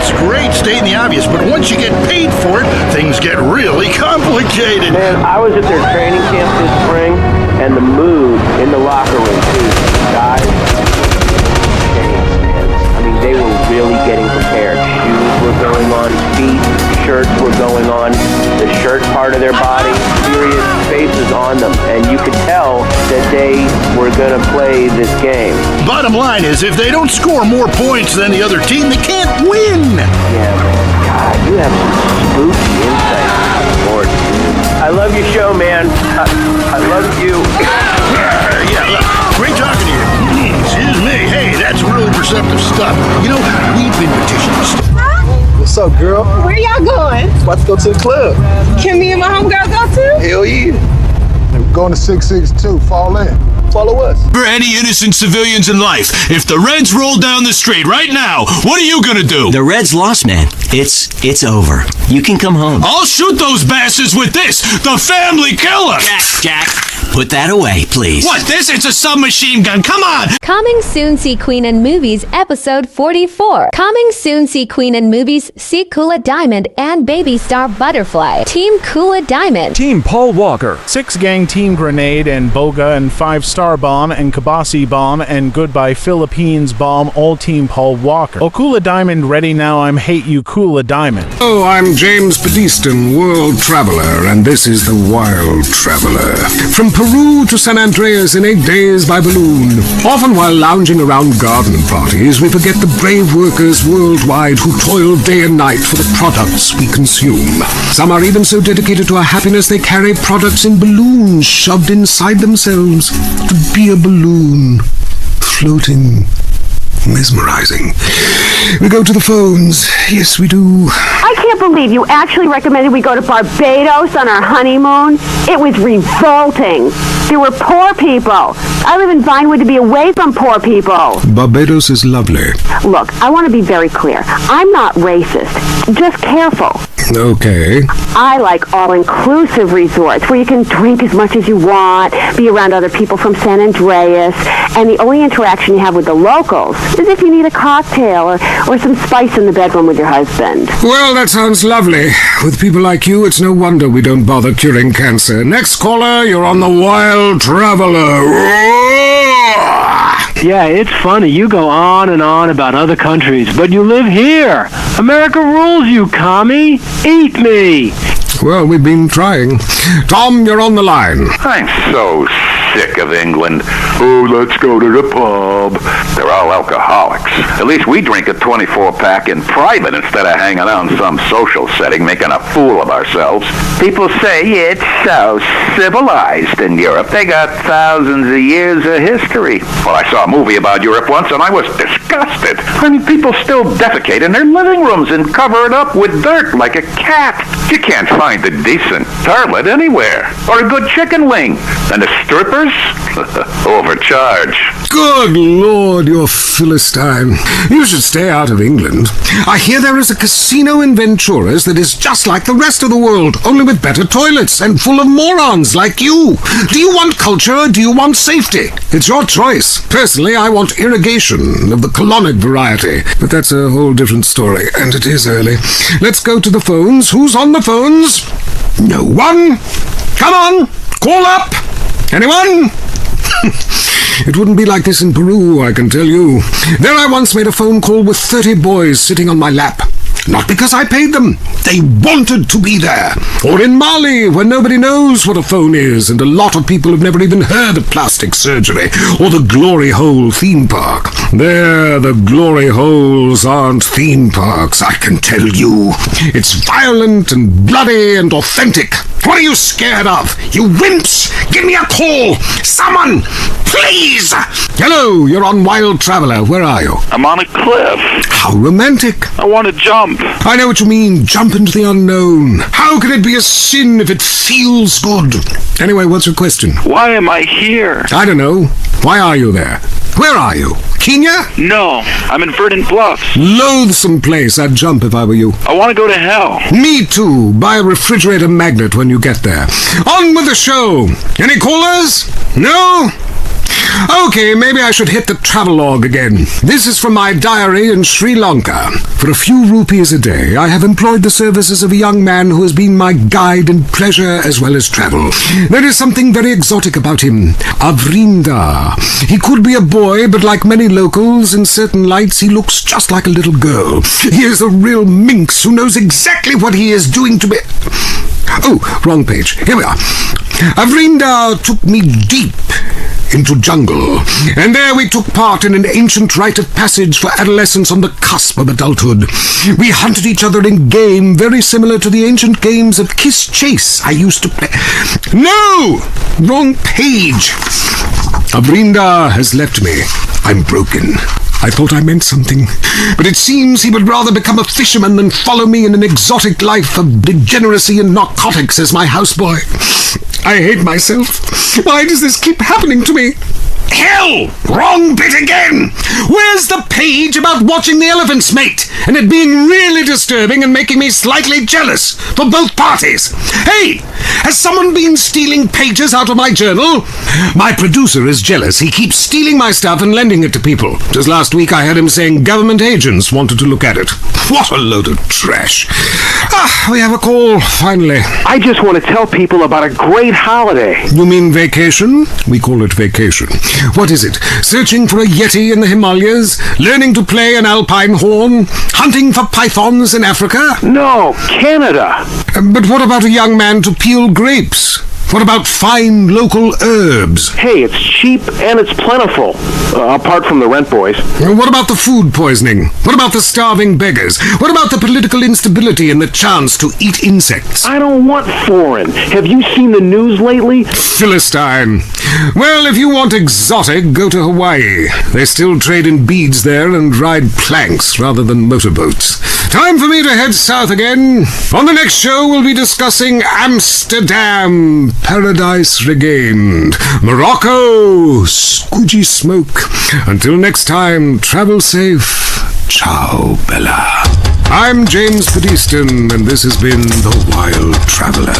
It's great stating the obvious, but once you get paid for it, things get really complicated. Man, I was at their training camp this spring, and the mood in the locker room, too. Guys, I mean, they were really getting prepared. Shoes were going on, feet, shirts were going on, the shirt part of their body, serious faces on them, and you could tell that they were going to play this game. Bottom line is, if they don't score more points than the other team, they can't win. Yeah, God, you have some spooky insight. Lord, I love your show, man. I love you. Yeah, great talking to you. Excuse me. Hey, that's really perceptive stuff. You know, we've been petitioning. What's up, girl? Where y'all going? About to go to the club. Can me and my homegirl go too? Hell yeah. We're going to 662. Fall in. Follow us. For any innocent civilians in life, if the Reds roll down the street right now, what are you gonna do? The Reds lost, man. It's over. You can come home. I'll shoot those bastards with this, the family killer! Jack, put that away, please. What, this? It's a submachine gun, come on! Coming soon, see Queen and Movies, episode 44. Coming soon, see Queen and Movies, see Kula Diamond and Baby Star Butterfly. Team Kula Diamond. Team Paul Walker. 6-gang Team Grenade and Boga and 5-Star Bomb and Kabasi Bomb and Goodbye Philippines Bomb, all Team Paul Walker. Oh, Kula Diamond ready now, I'm Hate You Kula Diamond. Oh, I'm James Badiston, World Traveler, and this is the Wild Traveler. From Peru to San Andreas in 8 days by balloon. Often while lounging around garden parties, we forget the brave workers worldwide who toil day and night for the products we consume. Some are even so dedicated to our happiness they carry products in balloons shoved inside themselves to be a balloon, floating, mesmerizing. We go to the phones. Yes, we do. I can't believe you actually recommended we go to Barbados on our honeymoon. It was revolting. There were poor people. I live in Vinewood to be away from poor people. Barbados is lovely. Look, I want to be very clear. I'm not racist. Just careful. Okay. I like all-inclusive resorts where you can drink as much as you want, be around other people from San Andreas, and the only interaction you have with the locals is if you need a cocktail or some spice in the bedroom with your husband. Well, that sounds lovely. With people like you, it's no wonder we don't bother curing cancer. Next caller, you're on the Wild Traveler. Yeah, it's funny. You go on and on about other countries, but you live here. America rules, you commie. Eat me. Well, we've been trying. Tom, you're on the line. I'm so sick of England. Oh, let's go to the pub. They're all alcoholics. At least we drink a 24-pack in private instead of hanging out in some social setting making a fool of ourselves. People say it's so civilized in Europe. They got thousands of years of history. Well, I saw a movie about Europe once and I was disgusted. I mean, people still defecate in their living rooms and cover it up with dirt like a cat. You can't find a decent toilet anywhere. Or a good chicken wing. And the strippers? Overcharge. Good Lord, you're Philistine. You should stay out of England. I hear there is a casino in Ventura's that is just like the rest of the world, only with better toilets and full of morons like you. Do you want culture or do you want safety? It's your choice. Personally, I want irrigation of the colonic variety, but that's a whole different story, and it is early. Let's go to the phones. Who's on the phones? No one. Come on, call up. Anyone? It wouldn't be like this in Peru, I can tell you. There I once made a phone call with 30 boys sitting on my lap. Not because I paid them. They wanted to be there. Or in Mali, where nobody knows what a phone is, and a lot of people have never even heard of plastic surgery, or the Glory Hole theme park. There, the Glory Holes aren't theme parks, I can tell you. It's violent and bloody and authentic. What are you scared of? You wimps! Give me a call! Someone! Please! Hello, you're on Wild Traveler. Where are you? I'm on a cliff. How romantic. I want to jump. I know what you mean. Jump into the unknown. How can it be a sin if it feels good? Anyway, what's your question? Why am I here? I don't know. Why are you there? Where are you? Kenya? No, I'm in Verdant Bluffs. Loathsome place. I'd jump if I were you. I want to go to hell. Me too. Buy a refrigerator magnet when you get there. On with the show. Any callers? No? Okay, maybe I should hit the travelogue again. This is from my diary in Sri Lanka. For a few rupees a day, I have employed the services of a young man who has been my guide in pleasure as well as travel. There is something very exotic about him. Avrinda. He could be a boy, but like many locals, in certain lights he looks just like a little girl. He is a real minx who knows exactly what he is doing to me. Oh, wrong page. Here we are. Avrinda took me deep into jungle, and there we took part in an ancient rite of passage for adolescents on the cusp of adulthood. We hunted each other in game very similar to the ancient games of Kiss Chase I used to play. No! Wrong page. Avrinda has left me. I'm broken. I thought I meant something, but it seems he would rather become a fisherman than follow me in an exotic life of degeneracy and narcotics as my houseboy. I hate myself. Why does this keep happening to me? Hell! Wrong bit again! Where's the page about watching the elephants mate, and it being really disturbing and making me slightly jealous for both parties? Hey! Has someone been stealing pages out of my journal? My producer is jealous. He keeps stealing my stuff and lending it to people. Just last week I heard him saying government agents wanted to look at it. What a load of trash. We have a call, finally. I just want to tell people about a great holiday. You mean vacation? We call it vacation. What is it? Searching for a yeti in the Himalayas? Learning to play an alpine horn? Hunting for pythons in Africa? No, Canada. But what about a young man to peel grapes? What about fine local herbs? Hey, it's cheap and it's plentiful. Apart from the rent boys. What about the food poisoning? What about the starving beggars? What about the political instability and the chance to eat insects? I don't want foreign. Have you seen the news lately? Philistine. Well, if you want exotic, go to Hawaii. They still trade in beads there and ride planks rather than motorboats. Time for me to head south again. On the next show, we'll be discussing Amsterdam, Paradise Regained, Morocco, Squidgy Smoke. Until next time, travel safe. Ciao, Bella. I'm James Pedeston, and this has been The Wild Traveler.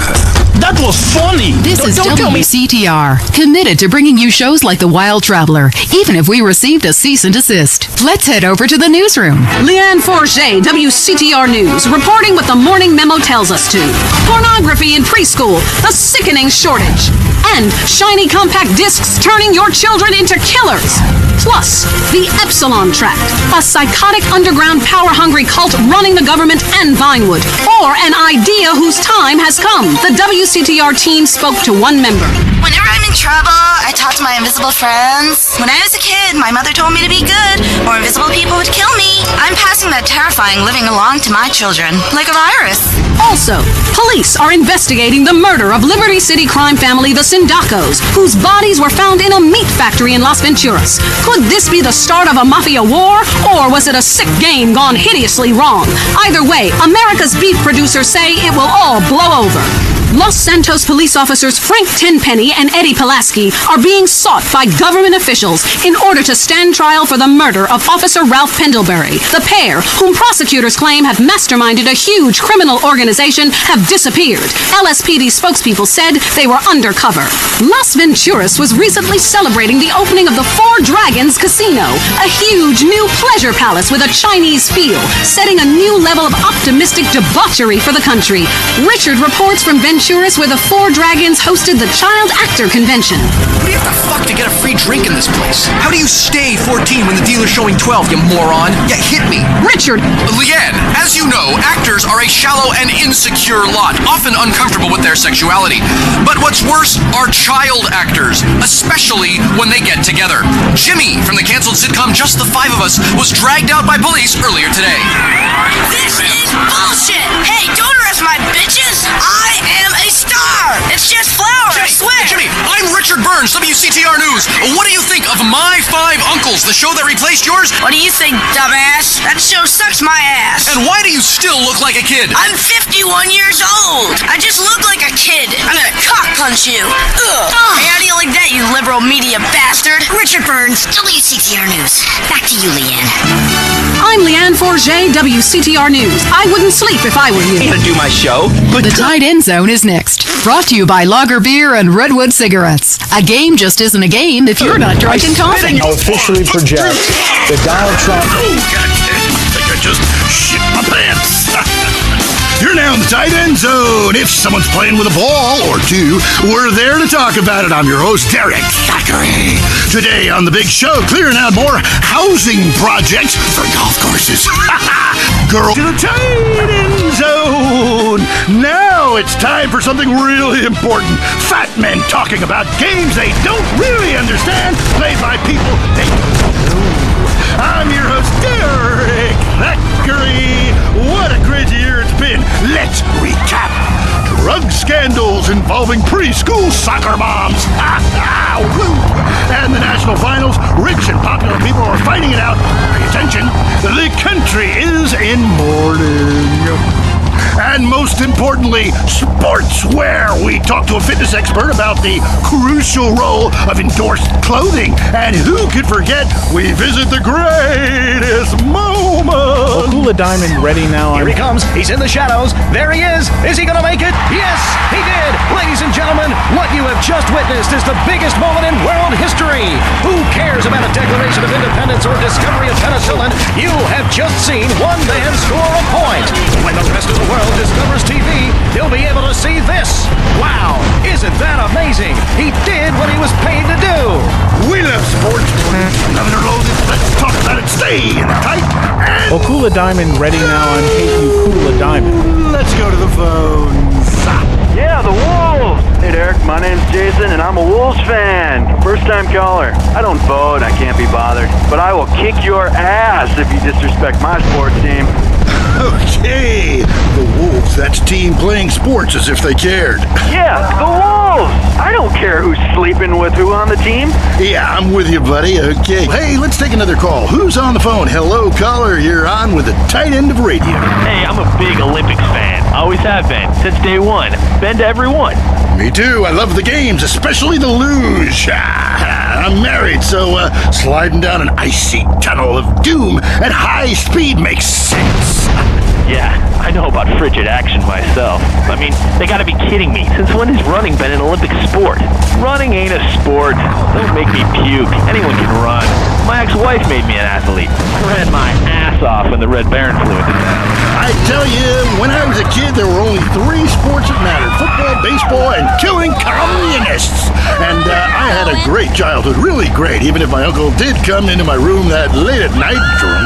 That was funny! This is WCTR, committed to bringing you shows like The Wild Traveler, even if we received a cease and desist. Let's head over to the newsroom. Leanne Forget, WCTR News, reporting what the morning memo tells us to. Pornography in preschool, a sickening shortage. And shiny compact discs turning your children into killers. Plus, the Epsilon Tract, a psychotic underground power-hungry cult running the government and Vinewood. Or an idea whose time has come. The WCTR team spoke to one member. Whenever I'm in trouble, I talk to my invisible friends. When I was a kid, my mother told me to be good, or invisible people would kill me. I'm passing that terrifying living along to my children, like a virus. Also, police are investigating the murder of Liberty City crime family the Sindacos, whose bodies were found in a meat factory in Las Venturas. Could this be the start of a mafia war, or was it a sick game gone hideously wrong? Either way, America's beef producers say it will all blow over. Los Santos police officers Frank Tenpenny and Eddie Pulaski are being sought by government officials in order to stand trial for the murder of Officer Ralph Pendlebury. The pair, whom prosecutors claim have masterminded a huge criminal organization, have disappeared. LSPD spokespeople said they were undercover. Las Venturas was recently celebrating the opening of the Four Dragons Casino, a huge new pleasure palace with a Chinese feel, setting a new level of optimistic debauchery for the country. Richard reports from Venturas, where the Four Dragons hosted the Child Actor Convention. What do you have to fuck to get a free drink in this place? How do you stay 14 when the dealer's showing 12, you moron? Yeah, hit me. Richard! Leanne, as you know, actors are a shallow and insecure lot, often uncomfortable with their sexuality. But what's worse are child actors, especially when they get together. Jimmy, from the canceled sitcom Just the Five of Us, was dragged out by police earlier today. This is bullshit! Hey, don't arrest my bitches! I am a star! It's just flowers, I swear! Jimmy, I'm Richard Burns, WCTR News. What do you think of My Five Uncles, the show that replaced yours? What do you think, dumbass? That show sucks my ass. And why do you still look like a kid? I'm 51 years old. I just look like a kid. I'm gonna cock punch you. Ugh. Hey, how do you like that, you liberal media bastard? Richard Burns, WCTR News. Back to you, Leanne. I'm Leanne Forget, WCTR News. I wouldn't sleep if I were you. I'm gonna do my show. The Tight End Zone is next. Brought to you by Lager Beer and Redwood Cigarettes. A game just isn't a game if you're not drunk and coughing. Now officially project that Donald Trump... Oh, God damn, I think I just shit my pants. You're now in the tight end zone. If someone's playing with a ball or two, we're there to talk about it. I'm your host, Derek Thackeray. Today on The Big Show, clearing out more housing projects for golf courses. Girl to the tight end zone. Now it's time for something really important. Fat men talking about games they don't really understand, played by people they don't know. I'm your host, Derek Thackeray. What a crazy year it's been. Let's recap. Drug scandals involving preschool soccer moms. And the national finals, rich and popular people are fighting it out. Pay attention. The country is in mourning. And most importantly, sportswear. We talked to a fitness expert about the crucial role of endorsed clothing. And who could forget, we visit the greatest moment. Okula Diamond ready now. Here he comes. He's in the shadows. There he is. Is he going to make it? Yes, he did. Ladies and gentlemen, what you have just witnessed is the biggest moment in world history. Who cares about a Declaration of Independence or discovery of penicillin? You have just seen one man score a point. When the rest of the world discovers TV, they'll be able to see this. Wow, isn't that amazing? He did what he was paid to do. We love sports. Another load. Let's talk about it. Stay in the tight. Okula Diamond ready now on Hate You Kula Diamond. Let's go to the phones. Yeah, the Wolves! Hey Derek, my name's Jason and I'm a Wolves fan. First time caller. I don't vote, I can't be bothered. But I will kick your ass if you disrespect my sports team. Okay, the Wolves, that's team playing sports as if they cared. Yeah, the Wolves! I don't care who's sleeping with who on the team. Yeah, I'm with you, buddy. Okay. Hey, let's take another call. Who's on the phone? Hello, caller. You're on with the tight end of radio. Hey, I'm a big Olympics fan. Always have been, since day one. Been to every one. Me too. I love the games, especially the luge. I'm married, so sliding down an icy tunnel of doom at high speed makes sense. Yeah, I know about frigid action myself. I mean, they gotta be kidding me. Since when has running been an Olympic sport? Running ain't a sport. Don't make me puke. Anyone can run. My ex-wife made me an athlete. I ran my ass off when the Red Baron flew into town. I tell you, when I was a kid, there were only 3 sports that mattered. Football, baseball, and killing communists. And I had a great childhood. Really great, even if my uncle did come into my room that late at night drunk.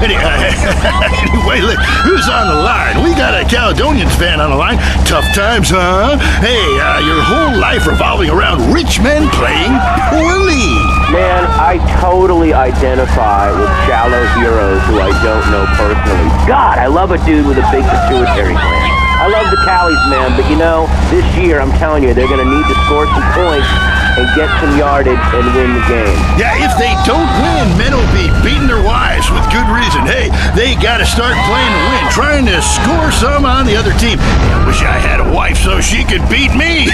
Anyway, look, who's on the line? We got a Caledonians fan on the line. Tough times, huh? Hey, your whole life revolving around rich men playing poorly. Man, I totally identify with shallow heroes who I don't know personally. God, I love a dude with a big pituitary gland. I love the Callies, man, but you know, this year, I'm telling you, they're going to need to score some points and get some yardage and win the game. Yeah, if they don't win, men will be beating their wives with good reason. Hey, they got to start playing to win, trying to score some on the other team. I wish I had a wife so she could beat me.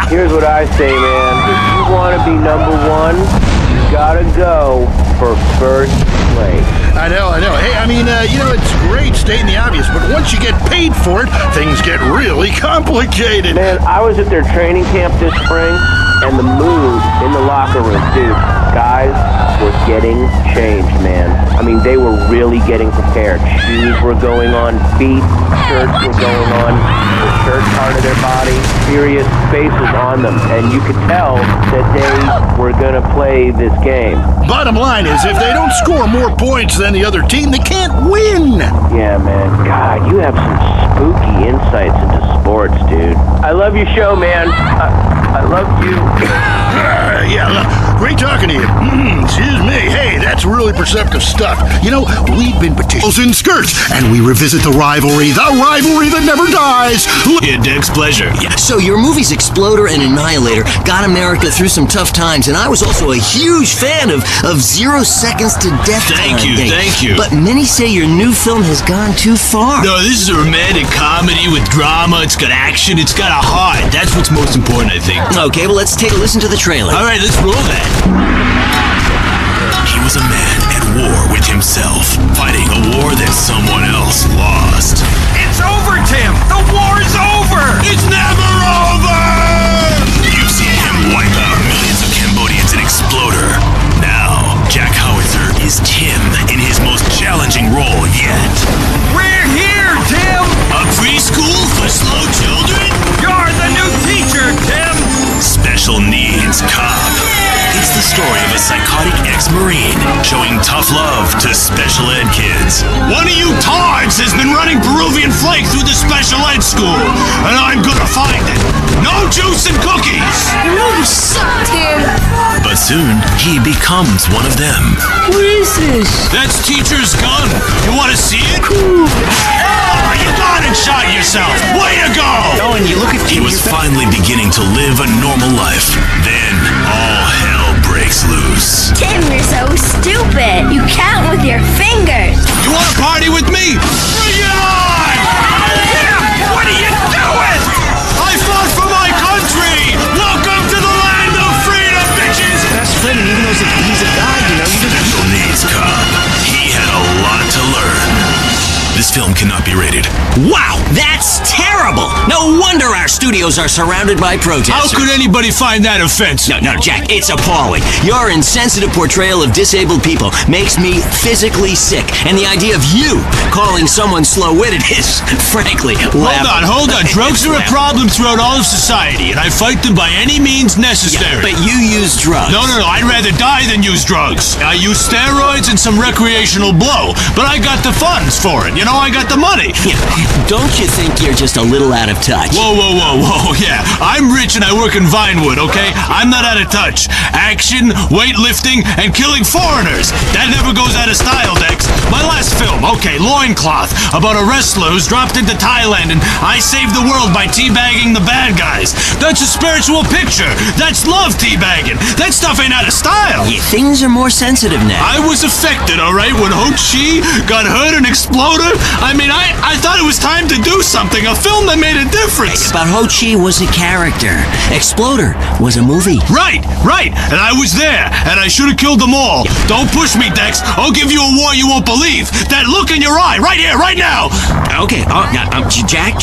Here's what I say, man. If you want to be number one, you got to go for first place. I know. Hey, I mean, it's great stating the obvious, but once you get paid for it, things get really complicated. Man, I was at their training camp this spring, and the mood in the locker room, dude, guys were getting changed, man. I mean, they were really getting prepared. Shoes were going on, feet, shirts were going on, the shirt part of their body, serious faces on them, and you could tell that they were going to play this game. Bottom line is, if they don't score more points than the other team, they can't win. Yeah, man. God, you have some spooky insights into sports, dude. I love your show, man. I love you. Great talking to you. Excuse me. Hey, that's really perceptive stuff. You know, we've been petitions in skirts, and we revisit the rivalry that never dies. Yeah, Dex, pleasure. Yeah. So your movies Exploder and Annihilator got America through some tough times, and I was also a huge fan of 0 Seconds to Death. Thank you. But many say your new film has gone too far. No, this is a romantic comedy with drama. It's got action. It's got a heart. That's what's most important, I think. Okay, well, let's take a listen to the trailer. All right, let's roll that. He was a man at war with himself, fighting a war that someone else lost. It's over, Tim! The war's over! showing tough love to special ed kids. One of you tards has been running Peruvian flake through the special ed school, and I'm gonna find it. No juice and cookies! You know you suck, Tim. But soon, he becomes one of them. What is this? That's teacher's gun. You want to see it? Cool. Oh, you got it, shot yourself. Way to go! Oh, and you look at He was finally beginning to live a normal life. Then all hell breaks loose. Tim, you're so stupid. You count with your fingers. You want to party with me? Bring it on! What are you doing? I fought for my country! Welcome to the land of freedom, bitches! best friend, and even though he's a guy, you know, you just... Special needs cop. He had a lot to learn. This film cannot be rated. Wow, that's terrible! No wonder our studios are surrounded by protesters. How could anybody find that offensive? No, Jack, it's appalling. Your insensitive portrayal of disabled people makes me physically sick, and the idea of you calling someone slow-witted is, frankly, laughable. Hold on. Drugs are a problem throughout all of society, and I fight them by any means necessary. Yeah, but you use drugs. No, I'd rather die than use drugs. I use steroids and some recreational blow, but I got the funds for it. You know, I got the money. Yeah. Don't you think you're just a little out of touch? Whoa. Yeah, I'm rich and I work in Vinewood, okay? I'm not out of touch. Action, weightlifting, and killing foreigners. That never goes out of style, Dex. My last film, okay, Loincloth, about a wrestler who's dropped into Thailand and I saved the world by teabagging the bad guys. That's a spiritual picture. That's love teabagging. That stuff ain't out of style. Yeah, things are more sensitive now. I was affected, all right, when Ho Chi got hurt and exploded. I mean, I thought it was time to do something, a film that made a difference. But Ho Chi was a character. Exploder was a movie. Right. And I was there, and I should have killed them all. Don't push me, Dex. I'll give you a war you won't believe. That look in your eye, right here, right now. Okay, Jack,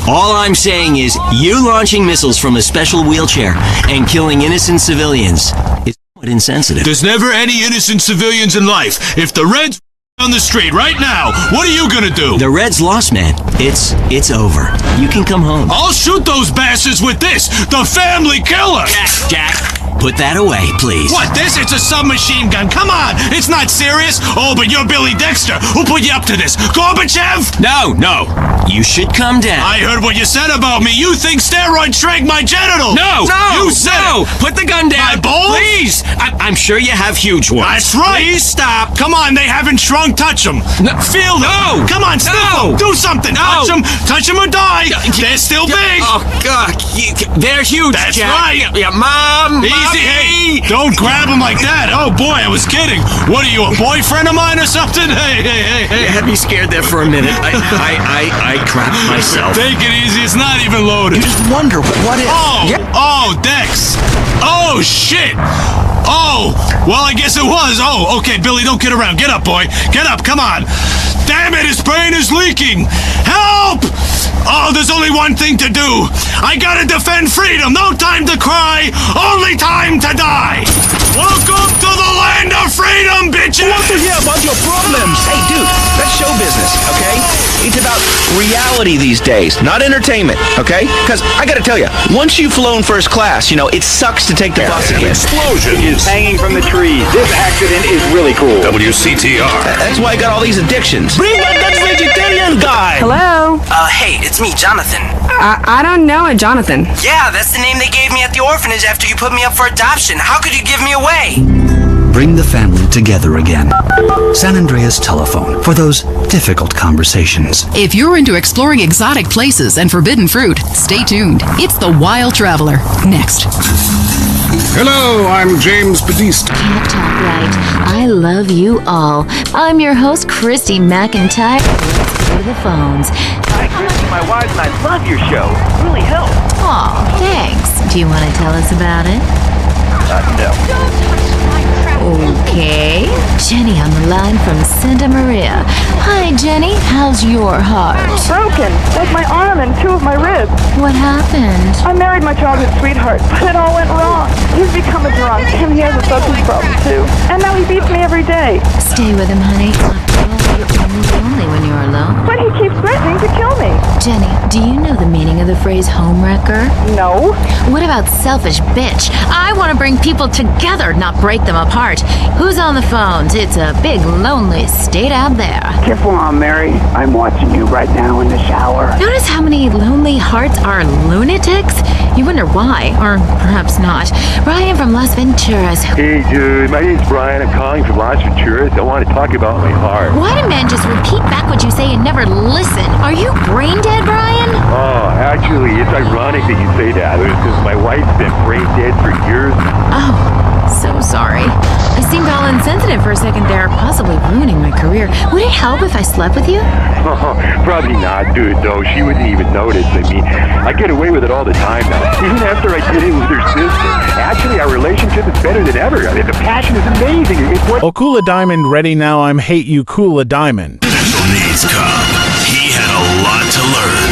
all I'm saying is you launching missiles from a special wheelchair and killing innocent civilians is somewhat insensitive. There's never any innocent civilians in life. If the Reds on the street right now, what are you gonna do? The Reds lost, man. It's over. You can come home. I'll shoot those bastards with this, the family killer. Jack, put that away, please. What, this? It's a submachine gun. Come on, it's not serious. Oh, but you're Billy Dexter. Who put you up to this? Gorbachev? No. You should come down. I heard what you said about me. You think steroids shrank my genitals. No. You said it. Put the gun down. My balls? Please. I'm sure you have huge ones. That's right. Please stop. Come on, they haven't shrunk. Touch them. No. Feel them. No. Come on, sniff them. Do something. No. Touch them or die. They're still big. Oh, God. They're huge, That's Jack. right. Yeah, Mom. Easy. Mommy. Hey, don't grab them like that. Oh, boy, I was kidding. What are you, a boyfriend of mine or something? Hey. You had me scared there for a minute. I crapped myself. Take it easy. It's not even loaded. You just wonder, what if... Oh, Dex. Oh, shit. Oh, well, I guess it was. Oh, okay, Billy, don't kid around. Get up, boy. Get up, come on. Damn it, his brain is leaking. Help! Oh, there's only one thing to do. I gotta defend freedom. No time to cry. Only time to die. Welcome to the land of freedom, bitches! Who wants to hear about your problems? Hey, dude, that's show business, okay? It's about reality these days, not entertainment, okay? Because I gotta tell you, once you've flown first class, you know, it sucks to take the bus again. Explosions. Hanging from the trees. This accident is really cool. WCTR. That's why I got all these addictions. Bring back that vegetarian guy! Hello? Hey, it's me, Jonathan. I don't know a Jonathan. Yeah, that's the name they gave me at the orphanage after you put me up for adoption. How could you give me away? Bring the family together again. San Andreas Telephone for those difficult conversations. If you're into exploring exotic places and forbidden fruit, stay tuned. It's The Wild Traveler. Next. Hello, I'm James Batiste. Can't talk right. I love you all. I'm your host, Christy McIntyre. Let's go to the phones. Hi, Christy, my wife and I love your show. It really helps. Aw, thanks. Do you want to tell us about it? No. Okay. Jenny on the line from Santa Maria. Hi, Jenny. How's your heart? Broken, like my arm and two of my ribs. What happened? I married my childhood sweetheart, but it all went wrong. He's become a drunk, and he has a substance problem too. And now he beats me every day. Stay with him, honey. lonely when you're alone? But he keeps threatening to kill me. Jenny, do you know the meaning of the phrase homewrecker? No. What about selfish bitch? I want to bring people together, not break them apart. Who's on the phones? It's a big, lonely state out there. Careful, Aunt Mary. I'm watching you right now in the shower. Notice how many lonely hearts are lunatics? You wonder why, or perhaps not. Brian from Las Venturas. Hey, dude, my name's Bryant. I'm calling from Las Venturas. I want to talk about my heart. Why do men just repeat back what you say and never listen? Are you brain dead, Brian? Oh, actually, it's ironic that you say that. Because my wife's been brain dead for years. Oh, so sorry. I seemed all insensitive for a second there, possibly ruining my career. Would it help if I slept with you? Oh, probably not, dude, though. She wouldn't even notice. I mean, I get away with it all the time now. Even after I did it with her sister. Actually, our relationship is better than ever. I mean, the passion is amazing. It's what... Oh, Kula Diamond ready now. I'm hate you, Kula Diamond. Special needs cop. He had a lot to learn.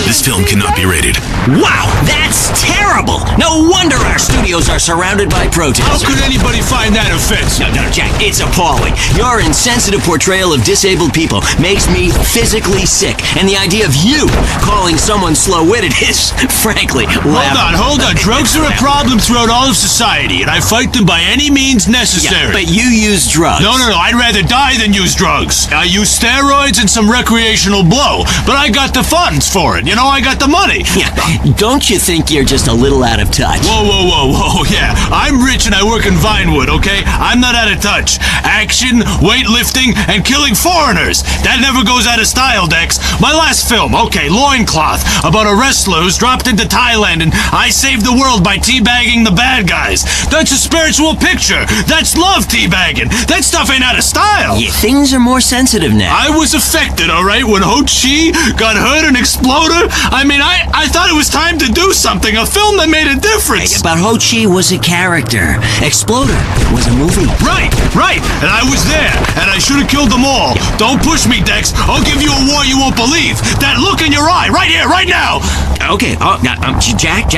This film cannot be rated. Wow, that's terrible! No wonder our studios are surrounded by protests. How could anybody find that offensive? No, Jack, it's appalling. Your insensitive portrayal of disabled people makes me physically sick, and the idea of you calling someone slow-witted is, frankly, Hold on. Drugs are a problem throughout all of society, and I fight them by any means necessary. Yeah, but you use drugs. No, I'd rather die than use drugs. I use steroids and some recreational blow, but I got the funds for it. You know, I got the money. Yeah. Don't you think you're just a little out of touch? Whoa. Yeah, I'm rich and I work in Vinewood, okay? I'm not out of touch. Action, weightlifting, and killing foreigners. That never goes out of style, Dex. My last film, okay, Loincloth, about a wrestler who's dropped into Thailand and I saved the world by teabagging the bad guys. That's a spiritual picture. That's love teabagging. That stuff ain't out of style. Yeah, things are more sensitive now. I was affected, all right, when Ho Chi got hurt and exploded. I mean, I thought it was time to do something, a film that made a difference. But Ho Chi was a character. Exploder was a movie. Right. And I was there, and I should have killed them all. Don't push me, Dex. I'll give you a war you won't believe. That look in your eye, right here, right now. Okay, Jack,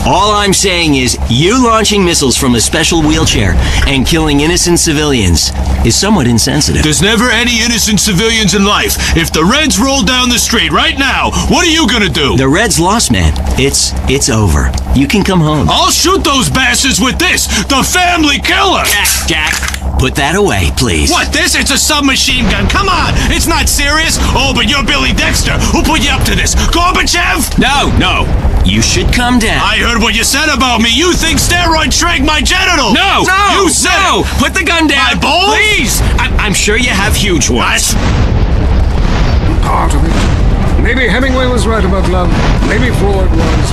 all I'm saying is you launching missiles from a special wheelchair and killing innocent civilians is somewhat insensitive. There's never any innocent civilians in life. If the Reds roll down the street right now, what are you gonna do? The Reds lost, man. It's over. You can come home. I'll shoot those bastards with this, the family killer. Jack, put that away, please. What, this? It's a submachine gun. Come on, it's not serious. Oh, but you're Billy Dexter. Who put you up to this? Gorbachev? No. You should come down. I heard what you said about me. You think steroids shrank my genitals. No. You said it. Put the gun down. My balls? Please. I'm sure you have huge ones. Part of it. Maybe Hemingway was right about love. Maybe Freud was.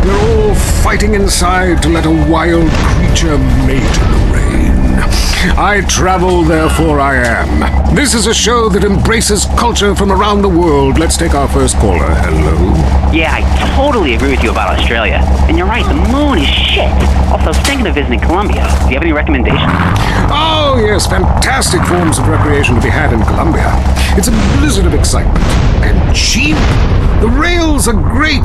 We're all fighting inside to let a wild creature mate in the rain. I travel, therefore I am. This is a show that embraces culture from around the world. Let's take our first caller. Hello? Yeah, I totally agree with you about Australia. And you're right, the moon is shit. Also, I was thinking of visiting Colombia. Do you have any recommendations? Oh, yes, fantastic forms of recreation to be had in Colombia. It's a blizzard of excitement. And cheap. The rails are great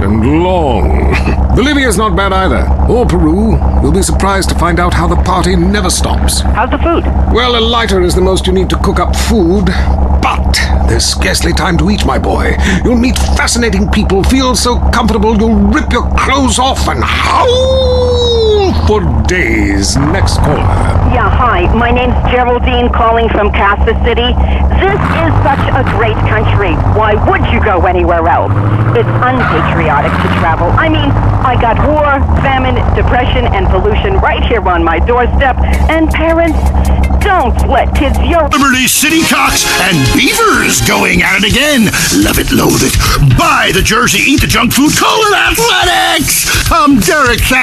and long. Bolivia's not bad either. Or Peru. You'll be surprised to find out how the party never stops. How's the food? Well, a lighter is the most you need to cook up food. But there's scarcely time to eat, my boy. You'll meet fascinating people, feel so comfortable you'll rip your clothes off and howl for days. Next caller. Yeah, hi. My name's Geraldine, calling from Kansas City. This is such a great country. Why would you go anywhere else? It's unpatriotic to travel. I mean, I got war, famine, depression, and pollution right here on my doorstep. And parents, don't let kids yell. Liberty City Cocks and Beavers going at it again. Love it, loathe it. Buy the jersey, eat the junk food, call it athletics. I'm Derek Sack.